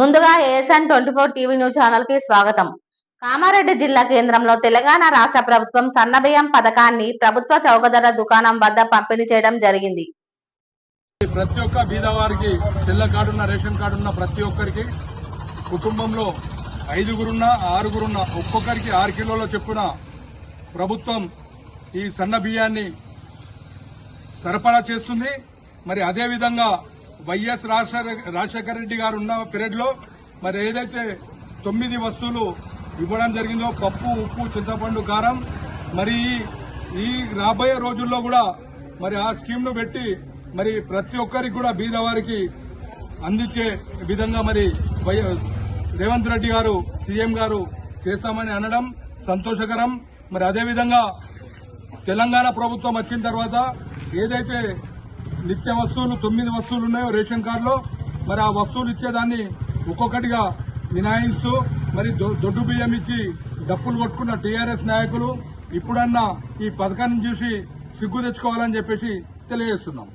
ముందుగా ASN 24 TV news channel కి స్వాగతం. కామారెడ్డి జిల్లా కేంద్రంలో తెలంగాణ రాష్ట్ర ప్రభుత్వం సన్నబియ్యం పథకాన్ని ప్రభుత్వ చౌకధర దుకాణం వద్ద పంపిణీ చేయడం జరిగింది. ప్రతి ఒక్క బీదవారికి తెల్ల కార్డున్న రేషన్ కార్డున్న ప్రతి ఒక్కరికి కుటుంబంలో 5గురున్నా 6గురున్నా ఒక్కొక్కరికి 6 కిలోల చొప్పున ప్రభుత్వం ఈ సన్న బియ్యాన్ని సరఫరా చేస్తుంది. మరి అదేవిధంగా వైఎస్ రాజశేఖర రెడ్డి గారు ఉన్న పీరియడ్ లో మరి ఏదైతే 9 వస్తువులు ఇవ్వడం జరిగిందో పప్పు, ఉప్పు, చింతపండు, కారం, మరి ఈ రాబోయే రోజుల్లో కూడా మరి ఆ స్కీమ్ ను పెట్టి మరి ప్రతి ఒక్కరికి కూడా బీదవారికి అందించే విధంగా మరి రేవంత్ రెడ్డి గారు సీఎం గారు చేస్తామని అనడం సంతోషకరం. మరి అదేవిధంగా తెలంగాణ ప్రభుత్వం వచ్చిన తర్వాత ఏదైతే నిత్య వస్తువులు 9 వస్తువులు ఉన్నాయో రేషన్ కార్డులో మరి ఆ వస్తువులు ఇచ్చేదాన్ని ఒక్కొక్కటిగా మినాయిస్తూ మరి దొడ్డు బియ్యం ఇచ్చి డప్పులు కొట్టుకున్న టీఆర్ఎస్ నాయకులు ఇప్పుడన్నా ఈ పథకాన్ని చూసి సిగ్గు తెచ్చుకోవాలని చెప్పేసి తెలియజేస్తున్నాం.